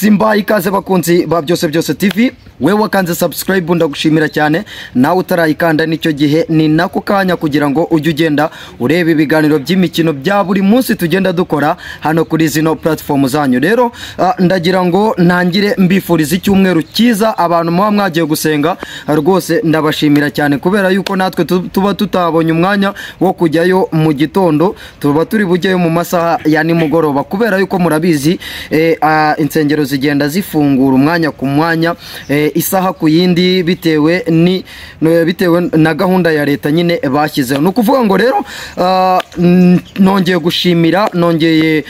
Simba ikaze bakunzi ba byose TV wewe wakanze subscribe ndagushimira cyane nawe utarayikanda nicyo gihe ni nako kanya kugira ngo ujye ugenda urebe ibiganiro by'imikino bya buri munsi tugenda dukora hano kuri zino platform zanyu. Rero ndagira ngo ntangire mbifuriza icyumweru cyiza abantu muba mwagiye gusenga rwose ndabashimira cyane kubera yuko natwe tuba tutabonye umwanya wo kujyayo mu gitondo, tuba turi bujyeyo mu masaha ya nimugoroba kubera yuko murabizi insengero zigenda zifungura umwanya ku mwanya isaha ku yindi bitewe na gahunda ya leta nyine bashyizeho. No kuvuga ngo rero nongeye gushimira, nongeye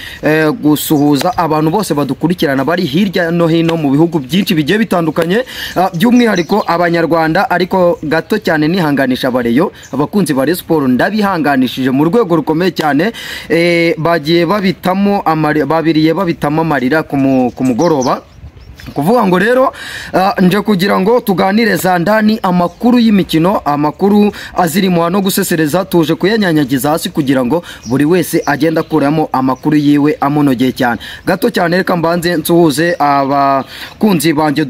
gusuhuza abantu bose badukurikirana bari hirya no hino mu bihugu byinshi bigiye bitandukanye, by'umwihariko abanyarwanda, ariko gato cyane nihanganisha abareyo abakunzi ba Sport ndabihanganishije mu rwego rukomeye cyane. Bagiye babitamo amarira ku mugoroba. Kuvuga ngo rero nje kugira ngo tuganire za ndani amakuru y'imikino, amakuru azirimo no gusesereza, tuje kuyanyanyagiza hasi kugira ngo buri wese agenda kuramo amakuru yiwe amunogeye cyane. Gato cyane reka mbanze nsuhuze abakunzi banje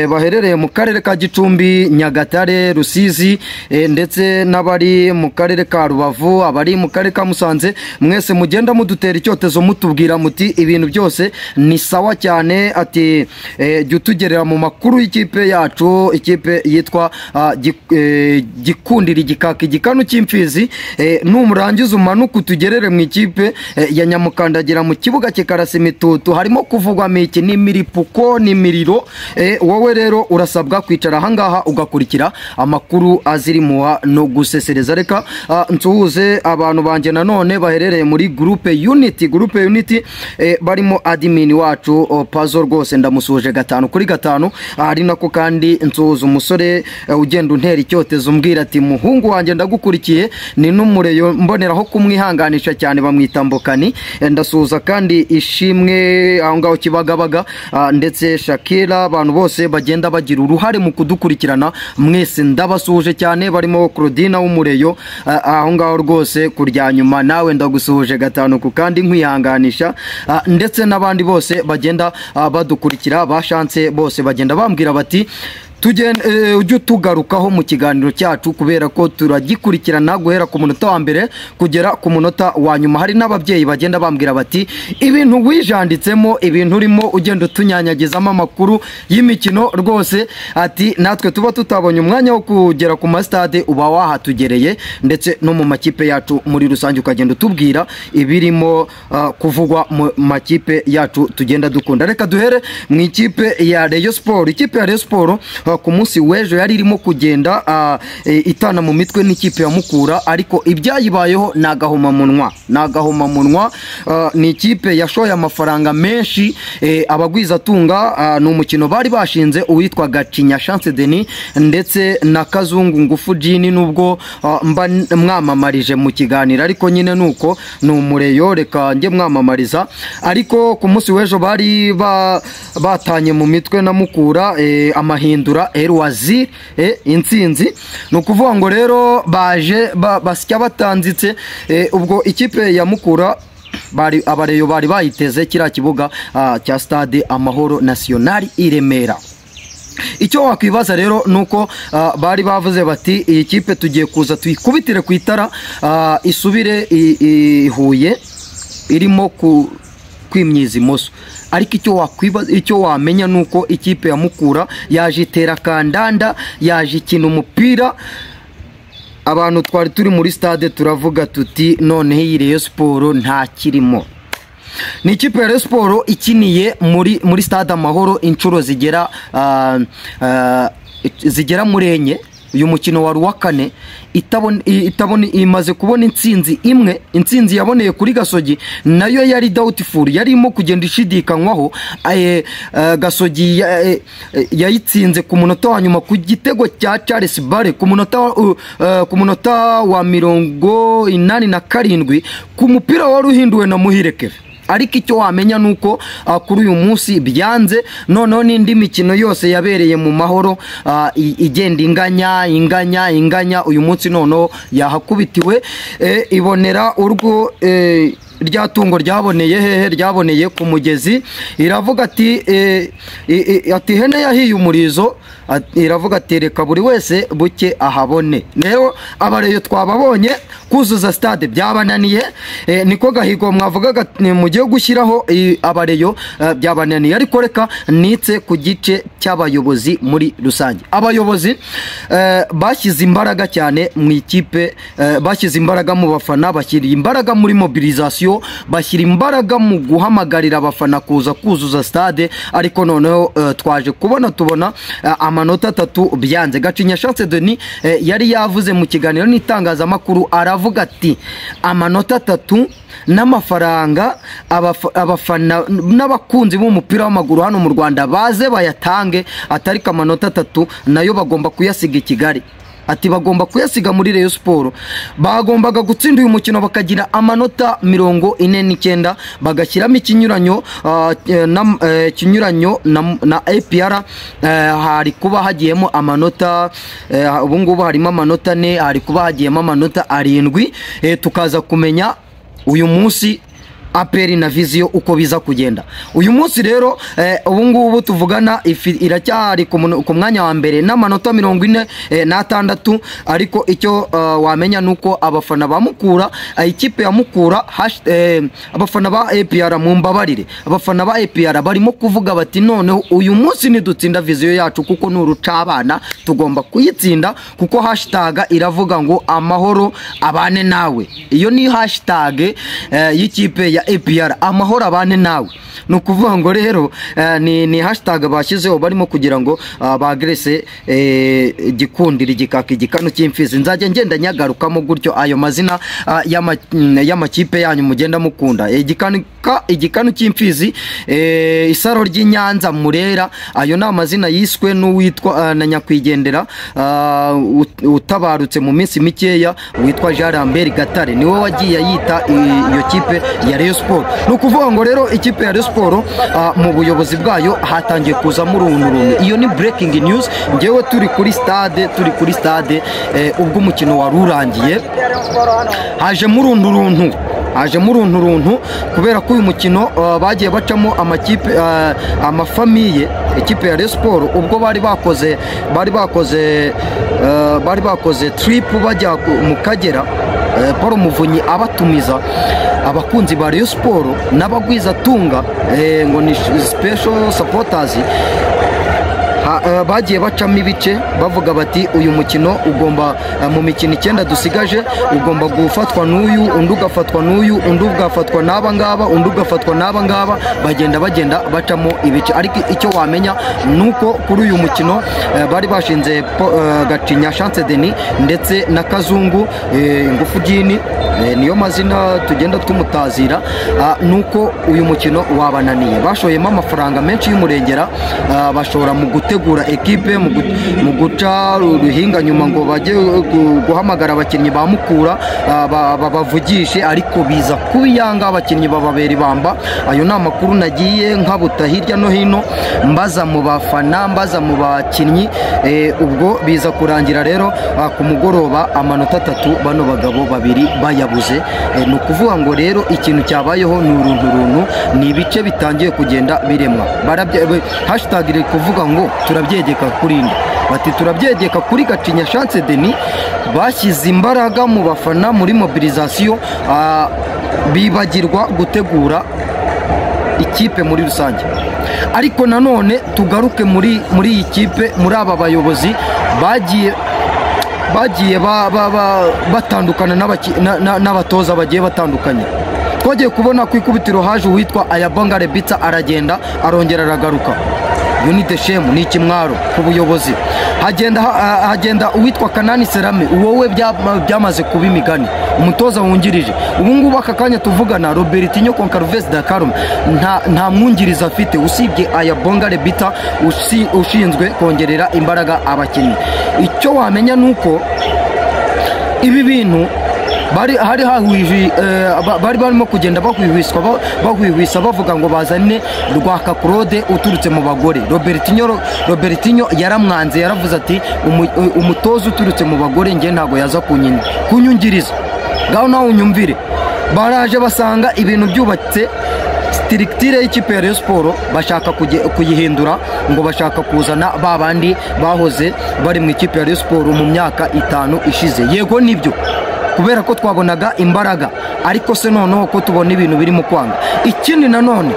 baherereye mu karere ka Gicumbi, Nyagatare, Rusizi, ndetse n'abari mu karere ka Rubavu, abari mu karere ka Musanze. Mwese mugenda mudutera icyotezo mutubwira muti ibintu byose ni sawa cyane, ati tugerera mu makuru y'ikipe yacu, ikipe yitwa Gikundira igikaka igikanu cy'imfizi. Numurangiza umanuka utugerere mu ikipe ya Nyamukandagira mu kibuga kikarasa imitutu, harimo kuvugwa miki n'imiripuko n'imiriro. Wowe rero urasabwa kwicara ahangaha ugakurikira amakuru azirimo no gusesereza. Reka nsuhuze abantu banje nanone baherereye muri groupe Unity barimo admin wacu Puzzle, rwose ndamusuje 5 kuri 5. Ari nako kandi nsuhuza umusore ugenda untera icyotezo umbwira ati muhungu wanjye ndagukurikiye, ni n'umureyo mboneraho kumwihanganisha cyane bamwita Mbokani. Ndasuhuza kandi Ishimwe aho ngaho Kibagabaga, ndetse Shakira, abantu bose bagenda bagira uruhare mu kudukurikirana mwese ndabasuje cyane, barimo Claudine w'umureyo aho ngaho rwose kurya nyuma, nawe ndagusuhuje 5 ku kandi nkwihanganisha, ndetse n'abandi bose bagenda badukurikira bashanse bose bagenda bambwira bati ujye tugarukaho mu kiganiro cyacu kubera ko turagikurikirana guhera ku munota wa mbere kugera ku munota wa nyuma. Hari n'ababyeyi bagenda bambwira bati ibintu wijanditsemo, ibintu urimo ugenda tunyanyagizamo amakuru y'imikino rwose, ati natwe tuba tutabonye umwanya wo kugera ku mastade uba wahatugereye, ndetse no mu makipe yacu muri rusange ukagenda tubwira ibirimo kuvugwa mu makipe yacu tugenda dukunda. Reka duhere mu ikipe ya Rayon Sport. Ikipe ya Rayon Sport ku munsi w'ejo yari irimo kugenda itana mu mitwe n'ikipe ya Mukura, ariko ibyayibayeho nagahoma munwa. Ni ikipe yashoye amafaranga menshi, abagwiza tunga n'umukino bari bashinze uwitwa Gacinya Chance Denis ndetse na Kazungu Ngufu Jini, nubwo mba mwamamarije mu kiganiro ariko nyine nuko n'umureyo reka nge mwamamariza. Ariko ku munsi w'ejo bari batanye mu mitwe na Mukura, amahindura Wazir intsinzi. No kuvuga ngo rero baje basya batanzitse, ubwo ikipe ya Mukura abareyo bari bayiteze kira kibuga cya Stade Amahoro National i Remera. Icyo wakwibaza rero nuko bari bavuze bati iyi kipe tugiye kuza tuyikubitire ku itara isubire Huye irimo kwimyiza imoso. Ariko icyo wamenya nuko ikipe ya Mukura yaje itera kandanda, yaje ikina umupira. Abantu twari turi muri stade turavuga tuti none iyi Rayon Sport nta kirimo. Ni ikipe ya Rayon Sport ikiniye muri Stade Amahoro inshuro zigera muri enye. Uyu mukino wari wa kane, imaze kubona intsinzi yaboneye kuri Gasogi, nayo yari doubtful, yarimo kugenda ishidikanywaho. Gasogi yayitsinze ku munota wa nyuma ku gitego cya Charles Bare ku munota wa 87 ku mupira wari uhinduwe na Muhireke. Ariko icyo wamenya nuko kuri uyu munsi byanze, noneho n'indi mikino yose yabereye mu mahoro igenda inganya uyu munsi noneho yahakubitiwe ibonera urwo rya tungo ryaboneye hehe, ryaboneye ku mugezi. Iravuga ati ati hene yahiye umurizo, iravuga ati reka buri wese buke ahabone. Rero abareyo twababonye kuzuza stade byabananiye, niko gahigo mwavugaga mugiye gushyiraho abareyo byabananiye. Ariko reka nitse ku gice cy'abayobozi muri rusange. Abayobozi bashyize imbaraga cyane mu ikipe, bashyize imbaraga mu bafana, bashyira imbaraga muri mobilisation, bashyira imbaraga mu guhamagarira abafana kuza kuzuza stade. Ariko noneho twaje tubona amanota 3 byanze. Gacinya Chance Denis yari yavuze mu kiganiro n'itangazamakuru, aravuga ati amanota 3 n'amafaranga abafana n'abakunzi b'umupira w'amaguru hano mu Rwanda baze bayatange, atari amanota 3 nayo bagomba kuyasiga i Kigali. Ati bagomba kuyasiga muri Rayon Sport. Bagombaga gutsinda uyu mukino bakagira amanota 49, bagashyiramo ikinyuranyo na APR. Hari kuba hagiyemo amanota, ubu ngubu harimo amanota 4, hari kuba hagiyemo amanota 7. Tukaza kumenya uyu munsi APR na Vision uko biza kugenda. Uyu munsi rero ubu ngubu tuvugana iracyari ku mwanya wa mbere n'amanota 46. Ariko icyo wamenya nuko abafana bamukura, ikipe ya Mukura, abafana ba APR mumbabarire, abafana ba APR barimo kuvuga bati noneho uyu munsi nidutsinda Vision yacu kuko nurucabana tugomba kuyitsinda, kuko hashtag iravuga ngo amahoro abane nawe. Iyo ni hashtag y'ikipe ya APR, amahoro abane nawe. Nukuvuga ngo rero ni hashtag bashyizeho barimo kugira ngo bagrese gikundira igikaka igikano cy'imfizi. Nzajya ngenda nyagarukamo gutyo ayo mazina y'amakipe yanyu mugenda mukunda. Igikano cy'imfizi, isaro ry'Inyanza, Murera, ayo na amazina yiswe n'uwitwa na nyakwigendera utabarutse mu minsi mikeya witwa Jean Lambert Gatare, niwe wagiye yita iyo kipe ya Rayon Sport. Nukuvuga ngo rero ikipe ya Rayon Sport mu buyobozi bwayo hatangiye kuza murunturuntu. Iyo ni breaking news. Ngewe turi kuri stade ubwo umukino warurangiye, haje murunturuntu kubera ko uyu mukino bagiye bacamo amakipe amafamiye. Ikipe ya Rayon Sport ubwo bari bakoze trip bajya mu Kagera, Paul Muvunyi abatumiza abakunzi ba Rayon Sport n'abagwiza tunga ngo ni special supporters. Bagiye bacamo ibice bavuga bati uyu mukino ugomba mu mikino 9 dusigaje ugomba gufatwa n'uyu, undi ugafatwa n'uyu, undi ugafatwa n'aba ngaba, undi ugafatwa n'aba ngaba, bagenda bacamo ibice. Ariko icyo wamenya nuko kuri uyu mukino bari bashinze Gacinya Chance Denis ndetse na Kazungu Ingufu Jini, niyo mazina tugenda tumutazira. Nuko uyu mukino wabananiye, bashoyemo amafaranga menshi y'umurengera, bashora mu gutegura ekipe, mu guca ruhinga nyuma ngo bajye guhamagara abakinnyi ba Mukura babavugishe, ariko biza kubiyanga abakinnyi bababera ibamba. Ayo ni amakuru nagiye nkabuta hirya no hino, mbaza mu bafana, mbaza mu bakinnyi. Ubwo biza kurangira rero ku mugoroba amanota 3 bano bagabo babiri bayabuze. Nukuvuga ngo rero ikintu cyabayeho ni urunturuntu, ni ibice bitangiye kugenda biremwa. Hashtag iri kuvuga ngo turabyegeka kuri nde, bati turabyegeka kuri Gacinya Chance Denis. Bashyize imbaraga mu bafana muri mobilisation, bibagirwa gutegura ikipe muri rusange. Ariko nanone tugaruke muri iyi kipe, muri aba bayobozi bagiye batandukana n'abatoza bagiye batandukanye. Twagiye kubona ku ikubitiro haje uwitwa Ayabonga Rebitsa, aragenda arongera aragaruka. Unite Shemu ni ikimwaro ku buyobozi. Hagenda uwitwa Kanani Serame, wowe byamaze kuba imigani, umutoza wungirije. Ubu ngubu aka kanya tuvugana Robertinho Concarves da Carum nta mwungiriza afite usibye Ayabonga Rebitsa ushinzwe kongerera imbaraga abakinnyi. Icyo wamenya nuko ibi bintu bari barimo kugenda bahwihwisa bavuga ngo bazane Rwaka Claude uturutse mu bagore. Robertinho yaramwanze, yaravuze ati umutoza uturutse mu bagore nge ntago yaza kunyungiriza. Ngaho nawe unyumvire, baraje basanga ibintu byubatse structure y'ikipe ya Rayon Sport bashaka kuyihindura ngo bashaka kuzana babandi bahoze bari mu ikipe ya Rayon Sport mu myaka 5 ishize. Yego nibyo kubera ko twabonaga imbaraga, ariko se noneho ko tubona ibintu birimo kwanga. Ikindi nanone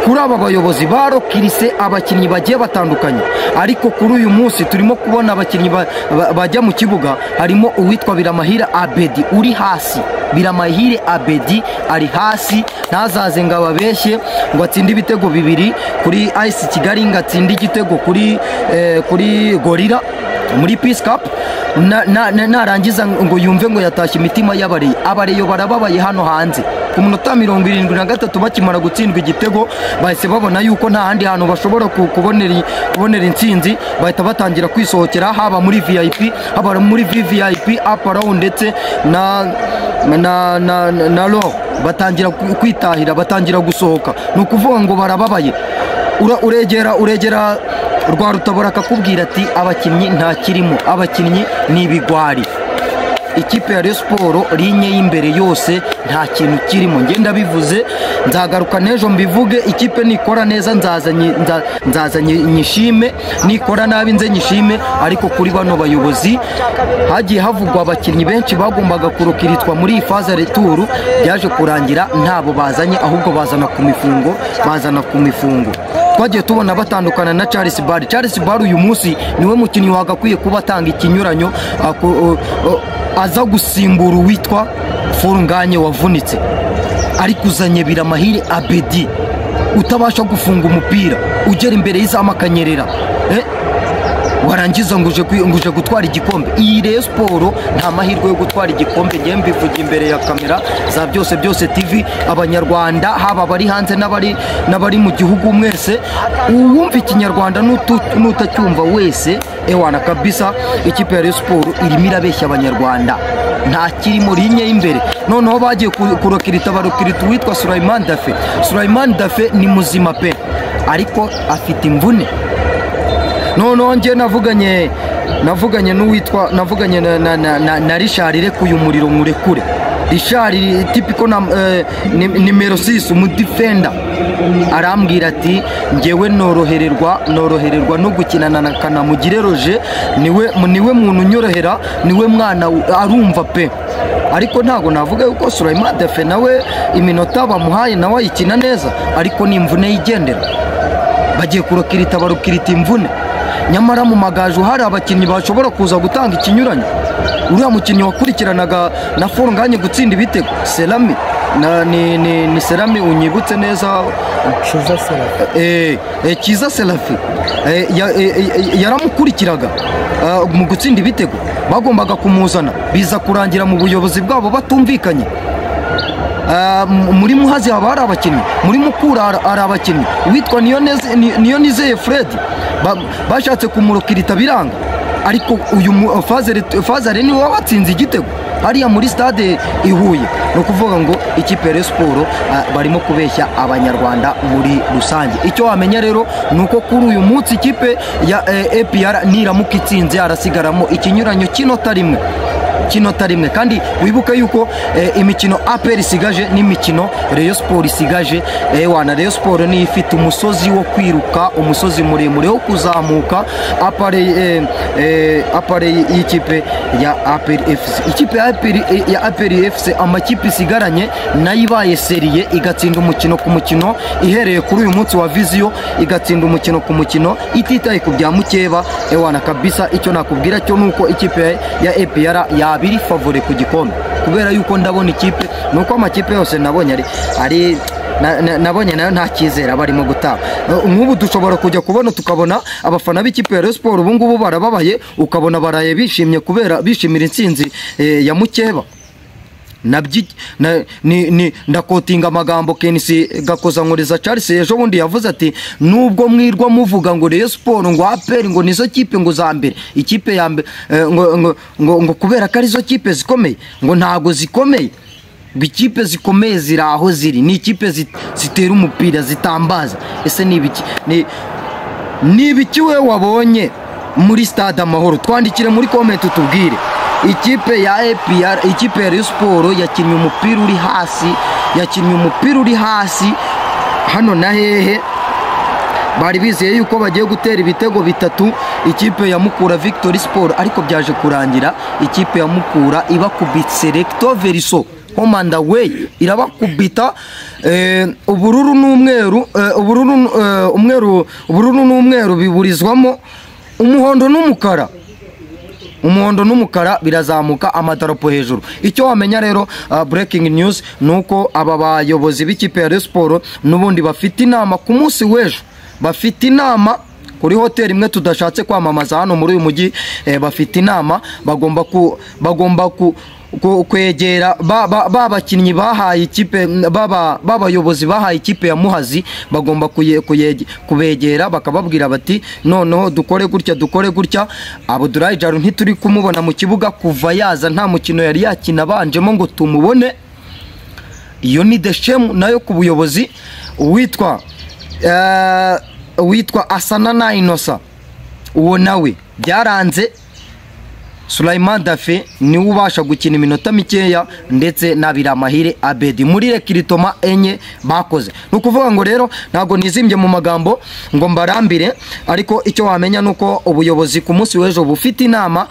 kuri aba bayobozi barokirise abakinnyi bagiye batandukanye, ariko kuri uyu munsi turimo kubona abakinnyi bajya mu kibuga, harimo uwitwa Biramahire Abedi uri hasi. Biramahire Abedi ari hasi, ntazaze ngo ababeshye ngo atsinde ibitego 2 kuri Ice Kigali, ngo atsinde igitego kuri Gorilla muri Peace Cup, narangiza ngo yumve ngo yatashye imitima y'abareyo barababaye hano hanze. Ku munota 73 bakimara gutsindwa igitego bahise babona yuko nta handi hantu bashobora kubonera intsinzi, bahita batangira kwisohokera, haba muri VIP, haba muri VVIP, up around ndetse na low, batangira kwitahira, batangira gusohoka. Nukuvuga ngo barababaye. Uregera rwa Rutabura akakubwira ati abakinnyi nta kirimo, abakinnyi ni ibigwari. Ikipe ya Rayon Sport linye y'imbere yose nta kintu kirimo. Ngenda bivuze, nzagaruka nejo mbivuge. Ikipe nikora neza nzazanye nyishime, nikora nabi nze nyishime, ariko kuri bano bayobozi hagiye havugwa abakinnyi benshi bagombaga kurokiritwa muri iyi phase retour, byaje kurangira ntabo bazanye, ahubwo bazana ku mifungo. Twagiye tubona batandukana na Charles Bar uyu munsi niwe mukinnyi wagakwiye kuba atanga ikinyuranyo, aza gusimbura uwitwa Furunganye wavunitse, ariko uzanye Biramahire Abedi utabasha gufunga umupira, ugera imbere y'izama akanyerera, warangiza ngo uje gutwara igikombe. Iyi Rayon Sport nta mahirwe yo gutwara igikombe. Ngiye mbivuga imbere ya kamera za byose TV, abanyarwanda haba bari hanze n'abari mu gihugu mwese, uwumva ikinyarwanda n'utacyumva wese, ewana kabisa ikipe ya Rayon Sport irimo irabeshya abanyarwanda, nta kirimo linye y'imbere. Noneho bagiye kurokirita witwa Sulaiman Dafe ni muzima pe, ariko afite imvune. Noneho nge navuganye n'uwitwa na Richard, rekuye umuriro murekure. Richard tipiko nimero 6 umudefender arambwira ati ngewe norohererwa no gukinana na Kanamugire Roger, niwe muntu nyorohera, niwe mwana arumva pe. Ariko ntago navuga yuko Sulaiman Dafe nawe iminota bamuhaye nawe ayikina neza, ariko ni imvune yigendera. Bagiye barokirita imvune. Nyamara mu magaju hari abakinnyi bashobora kuza gutanga ikinyuranyo. Uriya mukinnyi wakurikiranaga na Furunganye gutsinda ibitego, Selami ni Selami, unyibutse neza, Kiza Selafi yaramukurikiraga mu gutsinda ibitego, bagombaga kumuzana, biza kurangira mu buyobozi bwabo batumvikanye. Muri Muhazi haba hari abakinnyi, muri Mukura hari abakinnyi, witwa Niyonizeye Fred bashatse kumurokirita biranga, ariko uyu Fazare niwe watsinze igitego hariya muri stade i Huye. No kuvuga ngo ikipe ya Rayon Sport barimo kubeshya abanyarwanda muri rusange. Icyo wamenya rero nuko kuri uyu munsi ikipe ya APR niramuka itsinze arasigaramo ikinyuranyo kinota rimwe, kandi wibuke yuko imikino APR isigaje n'imikino Rayon Sport isigaje. Wana Rayon Sport ni ifite umusozi wo kwiruka, umusozi muremure wo kuzamuka, apare y'ikipe ya APR FC. Ikipe ya APR FC amakipe isigaranye nayo ibaye serie, igatsinda umukino ku mukino, ihereye kuri uyu munsi wa Vision igatsinda umukino ku mukino, ititaye ku bya mukeba. Wana kabisa icyo nakubwira cyo nuko ikipe ya APR yabiri favore ku gikombe, kubera yuko ndabona ikipe nuko amakipe yose nabonye nabonye nayo nta cyizera barimo gutanga. Nk'ubu dushobora kujya kubona tukabona abafana b'ikipe ya Rayon Sport ubu ngubu barababaye, ukabona baraye bishimye kubera bishimira intsinzi ya mukeba. Ndakotinga amagambo Kenisi Gakoza Nkoreza Charles ejo bundi yavuze ati nubwo mwirwa muvuga ngo Rayon Sport ngo APR ngo nizo kipe ngo za mbere, ikipe ya mbere ngo kubera ko arizo kipe zikomeye, ngo ntago zikomeye. Ikipe zikomeye ziri aho ziri, ni ikipe zitera umupira zitambaza. Ese ni ibiki we wabonye muri stade Amahoro? Twandikire muri comment tubwire. ikipe ya APR, ikipe ya Rayon Sport yakinnye umupira uri hasi hano na hehe. Bari bizeye yuko bagiye gutera ibitego bitatu ikipe ya Mukura Victory Sport, ariko byaje kurangira ikipe ya Mukura ibakubitse recto verso home and away, irabakubita. Ubururu n'umweru biburizwamo umuhondo n'umukara birazamuka amadarapo hejuru. Icyo wamenya rero breaking news nuko aba bayobozi b'ikipe ya Rayon Sport nubundi bafite inama ku munsi w'ejo, bafite inama kuri hoteli imwe tudashatse kwamamaza hano muri uyu mujyi. Bafite inama, bagomba kwegera babakinnyi bahaye ikipe, babayobozi bahaye ikipe ya Muhazi, bagomba kubegera bakababwira bati noneho dukore gutya. Abdulahi Jaru ntituri kumubona mu kibuga kuva yaza, nta mukino yari yakina banjemo ngo tumubone. Iyo ni deshemu nayo ku buyobozi. Witwa Asana Inosa, uwo nawe byaranze. Sulaiman Dafe niwe ubasha gukina iminota mikeya, ndetse na Biramahire Abedi muri rekiritoma enye bakoze. Nukuvuga ngo rero ntago nizimbye mu magambo ngo mbarambire, ariko icyo wamenya nuko ubuyobozi ku munsi w'ejo bufite inama.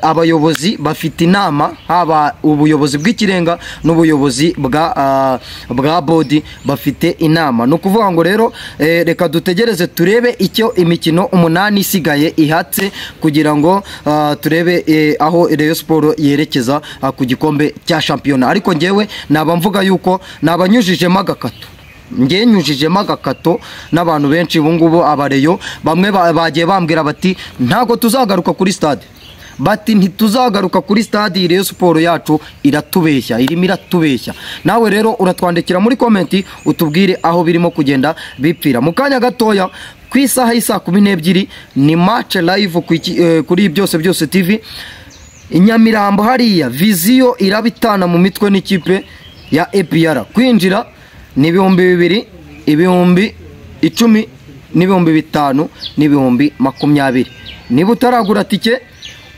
Abayobozi bafite inama, haba ubuyobozi bw'ikirenga n'ubuyobozi bwa bodi bafite inama. Nukuvuga ngo rero reka dutegereze turebe icyo imikino 8 isigaye ihatse, kugira ngo turebe aho Rayon Sport yerekeza ku gikombe cya shampiyona. Ariko ngewe naba mvuga yuko nabanyujijemo agakato, nyujijemo agakato n'abantu benshi ubungubu. Abareyo bamwe bagiye bambwira bati ntago tuzagaruka kuri stade, bati ntituzagaruka kuri stade, Rayon Sport yacu irimo iratubeshya. Nawe rero uratwandikira muri komenti utubwire aho birimo kugenda bipfira. Mu kanya gatoya ku isaha y'isa 12 ni match live kuri byose TV Inyamirambo hariya. Viziyo irabitana mu mitwe n'ikipe ya APR. Kwinjira ni 2,000, 10,000, 5,000 20. Niba utaragura tike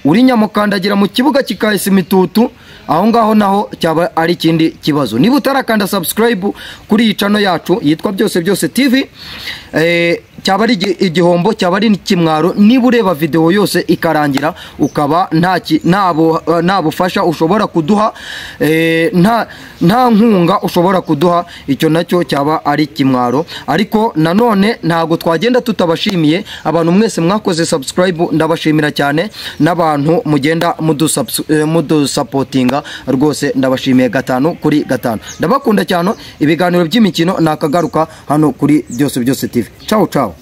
uri Nyamukandagira mu kibuga kikahise imitutu, aho ngaho naho cyaba ari ikindi kibazo. Niba utarakanda subscribe kuri iyi channel yacu yitwa byose TV, cyaba ari igihombo, cyaba ari n'ikimwaro. Niba ureba video yose ikarangira ukaba nta bufasha ushobora kuduha, nta nkunga ushobora kuduha, icyo nacyo cyaba ari kimwaro. Ariko nanone ntago twagenda tutabashimiye abantu mwese mwakoze subscribe, ndabashimira cyane. N'abantu mugenda mudusupportinga rwose ndabashimiye 5 kuri 5. Ndabakunda cyane. Ibiganiro by'imikino nakagaruka hano kuri byose TV. Ciao.